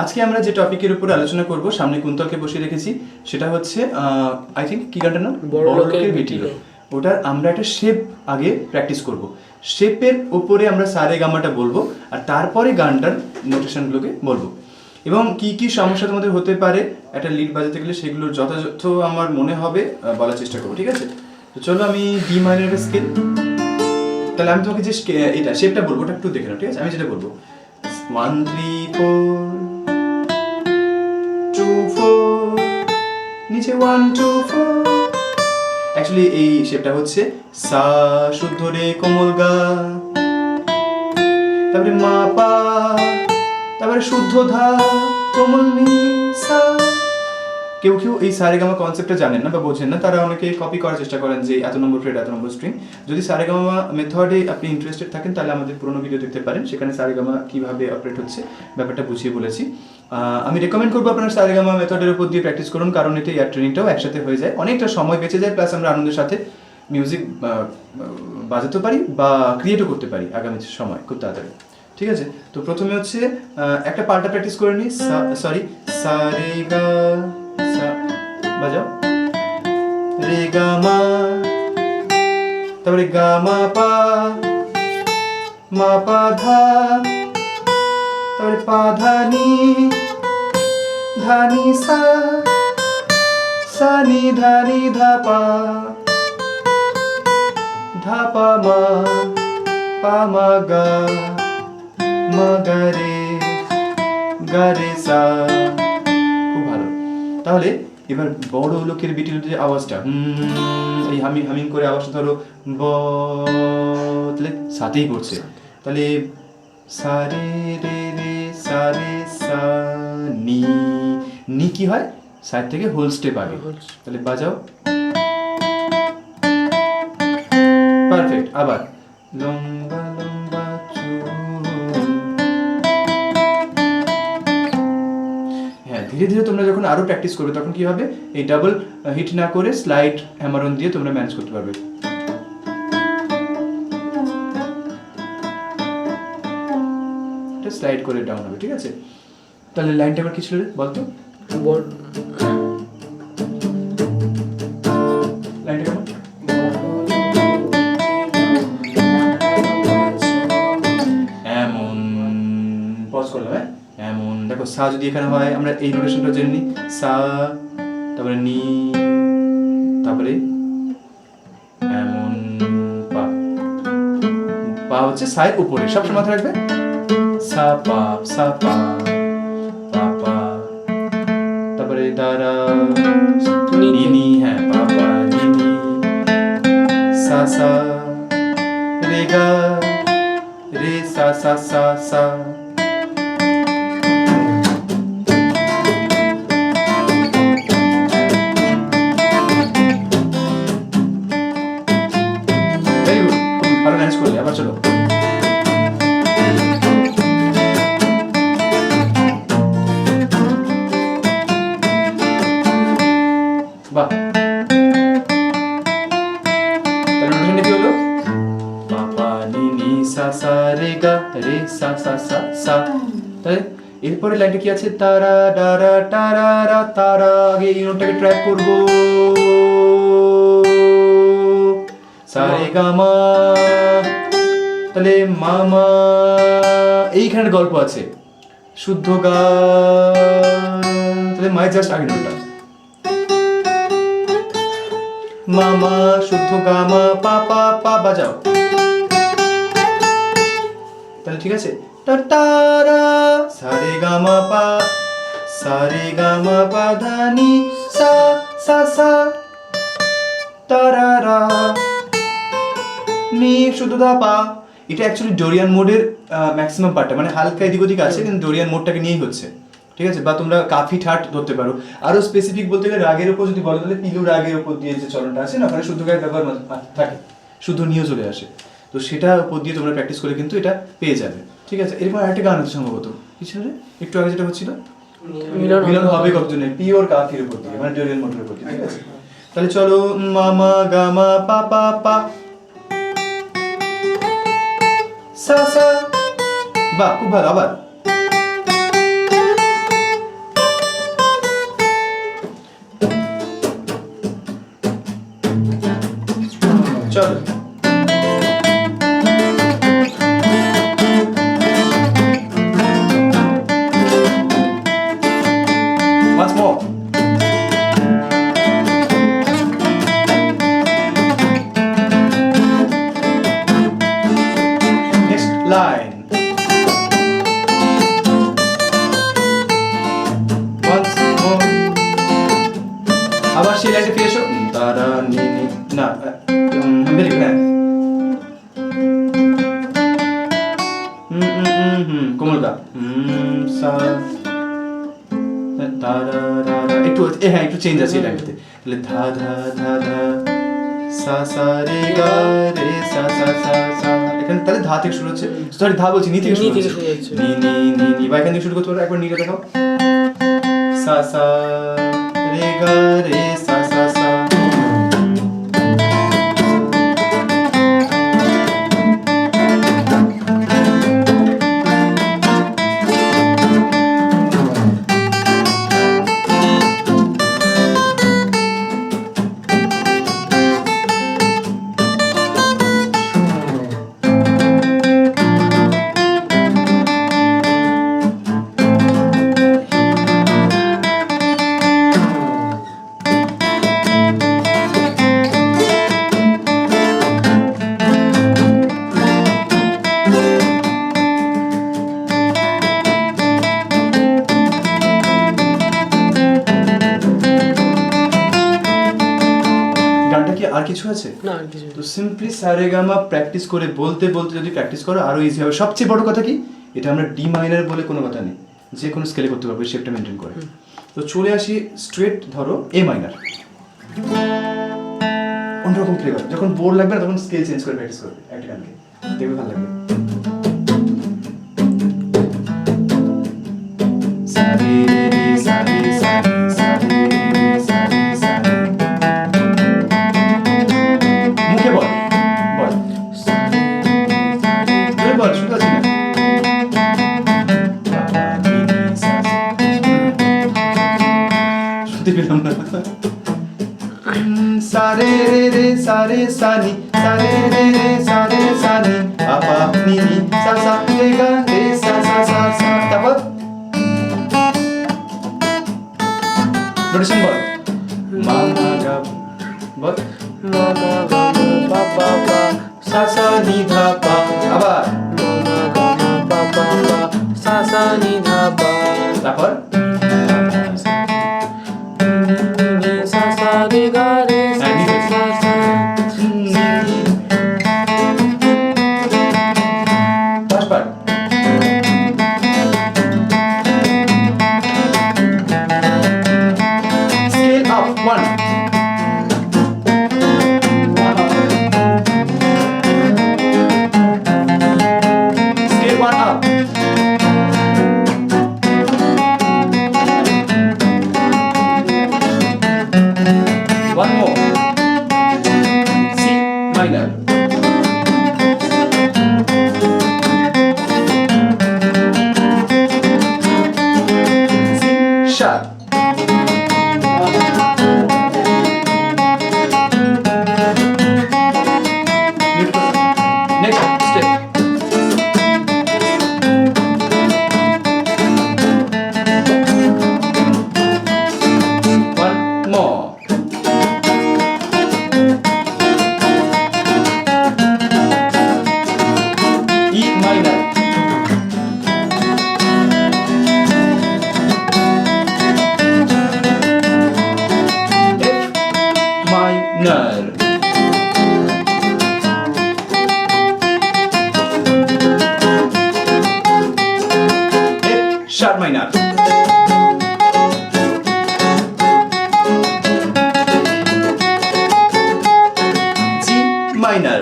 আজকে আমরা যে টপিকের উপর আলোচনা করব, সামনে কুন্তলকে বসিয়ে রেখেছি, সেটা হচ্ছে আই থিঙ্ক কি গানটার নাম, বড় লোকের বিটিলো। ওটার আমরা একটা শেপ আগে প্র্যাকটিস করব। শেপের উপরে আমরা সারে গামাটা বলবো, আর তারপরে গানটার নোটেশনগুলোকে বলবো। এবং কি কি সমস্যা তোমাদের হতে পারে একটা লিড বাজাতে গেলে, সেগুলোর যথাযথ আমার মনে হবে বলার চেষ্টা করবো, ঠিক আছে? তো চলো, আমি ডি মাইনরের স্কেল, তাহলে আমি তোমাকে যে এটা শেপটা বলবো ওটা একটু দেখে নাও, ঠিক আছে? আমি যেটা বলবো 1 3 4 2 4, নিচে 1 2 4। অ্যাকচুয়ালি এই শেপটা হচ্ছে সা শুদ্ধ রে কোমল গা, তারপরে মা পা, তারপরে শুদ্ধ ধা কোমল নি সা। কেউ কেউ এই সারেগামা কনসেপ্টটা জানেন না বা বোঝেন না, তারা অনেকে কপি করার চেষ্টা করেন যে এত নম্বর ফ্রেড এত নম্বর স্ট্রিং। যদি সারেগামা মেথডে আপনি ইন্টারেস্টেড থাকেন তাহলে আমাদের পুরোনো ভিডিও দেখতে পারেন, সেখানে সারেগামা কীভাবে অপারেট হচ্ছে ব্যাপারটা বুঝিয়ে বলেছি। আমি রেকমেন্ড করবো আপনার সারেগামা মেথডের উপর দিয়ে প্র্যাকটিস করুন, কারণ এতে ইয়ার ট্রেনিংটাও একসাথে হয়ে যায়, অনেকটা সময় বেঁচে যায়, প্লাস আমরা আনন্দের সাথে মিউজিক বাজাতে পারি বা ক্রিয়েটও করতে পারি আগামী সময় খুব তাড়াতাড়ি, ঠিক আছে? তো প্রথমে হচ্ছে একটা পাল্টা প্র্যাকটিস করে নিই। সরি, সা রে গা সা, বাজাও রে গা মা, তারপরে গা মা পা, মা পা ধা, তারপরে পা ধা নি, ধা নি সা, সা নি ধা নি ধা পা, ধা পা মা, পা মা গা, মা গা রে সা। খুব ভালো। তাহলে এবার বড় লোকের বিটির যে আওয়াজটা, এই হামিং করে আওয়াজটা ধরো ব, তাহলে সাথেই পড়ছে, তাহলে সা রে রে রে সা রে সা নি, নি কি হয় সাইড থেকে হোল স্টেপ আগে, তাহলে বাজাও, পারফেক্ট। আবার লম্বা লম্বা চুল, হ্যাঁ ধীরে ধীরে তোমরা যখন আরো প্র্যাকটিস করবে তখন কি হবে, এই ডাবল হিট না করে স্লাইড হ্যামার অন দিয়ে তোমরা ম্যানেজ করতে পারবে। এটা স্লাইড করে ডাউন হবে, ঠিক আছে? তাহলে লাইনটা আবার কি ছিল রে বলতো, লাইনটা কেমন? এমন পজ করলাম, হ্যাঁ এমন। দেখো সা যদি এখানে হয়, আমরা এই নোটেশনটা জেনে নিই, সা তারপরে নি, তারপরে এমন পা, পা হচ্ছে সায়ের উপরে, সবসময় মাথায় রাখবে, সা পা সা পা পা পা, তারপরে দারা নি নি, হ্যাঁ পা পা নি নি, সা সা রে গা রে সা সা সা সা। ভেরি গুড, ভালো ম্যানেজ করলে। আবার চলো, বাহ। তাহলে নোটেশনটা কি হলো, পা পা নি নি সা সা রে গা রে সা সা সা সা। তাহলে এরপরে লাইনটা কি আছে, তারা ডারা টারা রা তারা, আগে এই নোটটাকে ট্র্যাক করব, সা রে গা মা, তাহলে মামা, এইখানে গল্প আছে, শুদ্ধ গা, তাহলে মায়ের জাস্ট আগে নোটটা, মামা শুদ্ধ গা মা পা পা পা, বাজাও, তাহলে ঠিক আছে। তারা সা রে গা মা পা, সা রে গা মা পা ধা নি সা সা সা, তারা রা নি শুদ্ধ দা পা। এটা অ্যাকচুয়ালি ডোরিয়ান মোডের ম্যাক্সিমাম পার্টটা, মানে হালকা এদিক ওদিক আছে কিন্তু ডোরিয়ান মোডটাকে নিয়েই হচ্ছে, ঠিক আছে? বা তোমরা কাফি ঠাট ধরতে পারো। আরো স্পেসিফিক বলতে গেলে রাগের উপর যদি বলো, তাহলে পিলু রাগের উপর দিয়ে যে চলনটা আছে না, ওখানে শুদ্ধ গায়ের ব্যবহার থাকে, শুদ্ধ নিয়েও চলে আসে, তো সেটা উপর দিয়ে তোমরা প্র্যাকটিস করে কিন্তু এটা পেয়ে যাবে, ঠিক আছে? এরপর আরেকটা গান আছে সম্ভবত, কি ছিল রে একটু আগে যেটা হচ্ছিল, মিলন হবে কতজনে, পিওর কাফির উপর দিয়ে, মানে ডোরিয়ান মোডের উপর দিয়ে, ঠিক আছে? তাহলে চলো, মামা গামা পা পা পা, সা সা, বাহ খুব ভালো। আবার সেই লাইনটা ফিরে এসো, তারা নি নি না, ভেরি গুড, হ্যাঁ, কোমল গা, সা তারা একটু, হ্যাঁ একটু চেঞ্জ আছে এই লাইনটাতে, তাহলে ধা ধা ধা ধা সা সা রে গা রে সা সা সা সা, এখানে তাহলে ধা থেকে শুরু হচ্ছে, সরি ধা বলছি, নি থেকে শুরু হচ্ছে, নি নি নি নি, বা এখান থেকে শুরু করতে পারো, একবার নিটা দেখাও, সা সা রে গা রে সা সা সা। আর কিছু আছে না, আর কিছু তো সিম্পলি সারেগামা প্র্যাকটিস করে বলতে বলতে যদি প্র্যাকটিস করো আরো ইজি হবে। সবচেয়ে বড় কথা কি, এটা আমরা ডি মাইনার বলে কোনো কথা নেই, যে কোনো স্কেলে করতে পারবো শেপটা মেনটেন করে। তো চলে আসি স্ট্রেট, ধরো এ মাইনার, অন্যরকম ফ্লেভার, যখন বোর লাগবে না তখন স্কেল চেঞ্জ করে প্র্যাকটিস করবে একটা গানকে, দেখবে ভালো লাগবে। সারে রে সারে সারে সারে সারে সারে, মুখে বল বল বল, শুনতে পাচ্ছি না, শুনতে পেলাম না। সারে রে রে সারে সানি, সারে রে রে সারে সানি, আপা নি নি সা সা রে গা রে সা সা সা সা, তারপর নোটেশন বল, মা মা গা বল, মা মা গা মা পা পা পা, সা সা নি ধা পা, আবার মা মা গা মা পা পা পা, সা সা নি ধা পা, তারপর নি সা সা রে গা রে সা সা সা, পাঁচবার scale up, 1 scale 1 up, one more, C minor, C sharp, next step, one more, E minor, F minor, F sharp minor, G minor,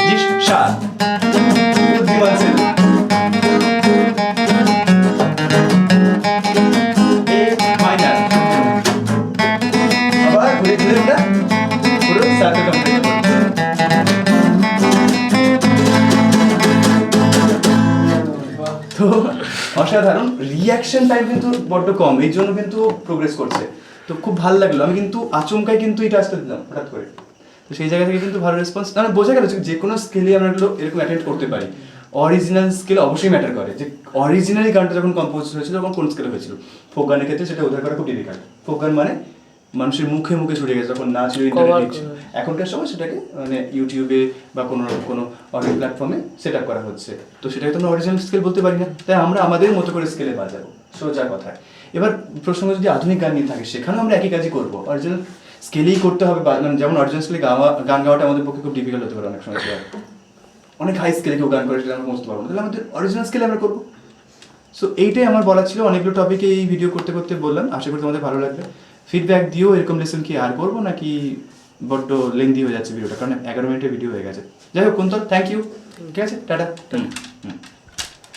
G sharp, A minor, আবার ঘুরে ঘুরে আমরা পুরো সার্কেল কমপ্লিট করব। তো অসাধারণ, রিঅ্যাকশন টাইম কিন্তু বড্ড কম, এই জন্য কিন্তু প্রোগ্রেস করছে। তো খুব ভালো লাগলো, আমি কিন্তু আচমকাই কিন্তু এটা আসতে দিলাম হঠাৎ করে, তো সেই জায়গা থেকে কিন্তু ভালো রেসপন্স, মানে বোঝা গেল যে কোনো স্কেলে আমরা এগুলো এরকম অ্যাটেন্ড করতে পারি। অরিজিনাল স্কেল অবশ্যই ম্যাটার করে, যে অরিজিনালি গানটা যখন কম্পোজ হয়েছিল তখন কোন স্কেলে হয়েছিল। ফোক গানের ক্ষেত্রে সেটা উদ্ধার করা খুব ডিফিকাল্ট। ফোক গান মানে মানুষের মুখে মুখে ছড়িয়ে গেছে, যখন না ছিল ইন্টারনেট। এখনকার সময় সেটাকে মানে ইউটিউবে বা কোনো অডিও প্ল্যাটফর্মে সেট আপ করা হচ্ছে। তো সেটাকে তো আমরা অরিজিনাল স্কেল বলতে পারি না, তাই আমরা আমাদের মতো করে স্কেলে বাজাবো, সোজা কথা। এবার প্রসঙ্গ যদি আধুনিক গান নিয়ে থাকে, সেখানেও আমরা একই কাজই করবো, অরিজিনাল স্কেলেই করতে হবে। মানে যেমন অরিজিনাল স্কেলে গান গাওয়াটা আমাদের পক্ষে খুব ডিফিকাল্ট হতে পারে অনেক সময়, অনেক হাই স্কেলে কেউ গান করে সেটা আমরা বুঝতে পারবো না, তাহলে আমাদের অরিজিনাল স্কেলে আমরা করবো। সো এইটাই আমার বলা ছিল, অনেকগুলো টপিকে এই ভিডিও করতে করতে বললাম, আশা করি তোমাদের ভালো লাগবে। ফিডব্যাক দিও, এরকম লেসন কি আর করবো নাকি বড্ড লেন্দি হয়ে যাচ্ছে ভিডিওটা, কারণ 11 মিনিটের ভিডিও হয়ে গেছে। যাই হোক, কোন থ্যাংক ইউ, ঠিক আছে, টাটা।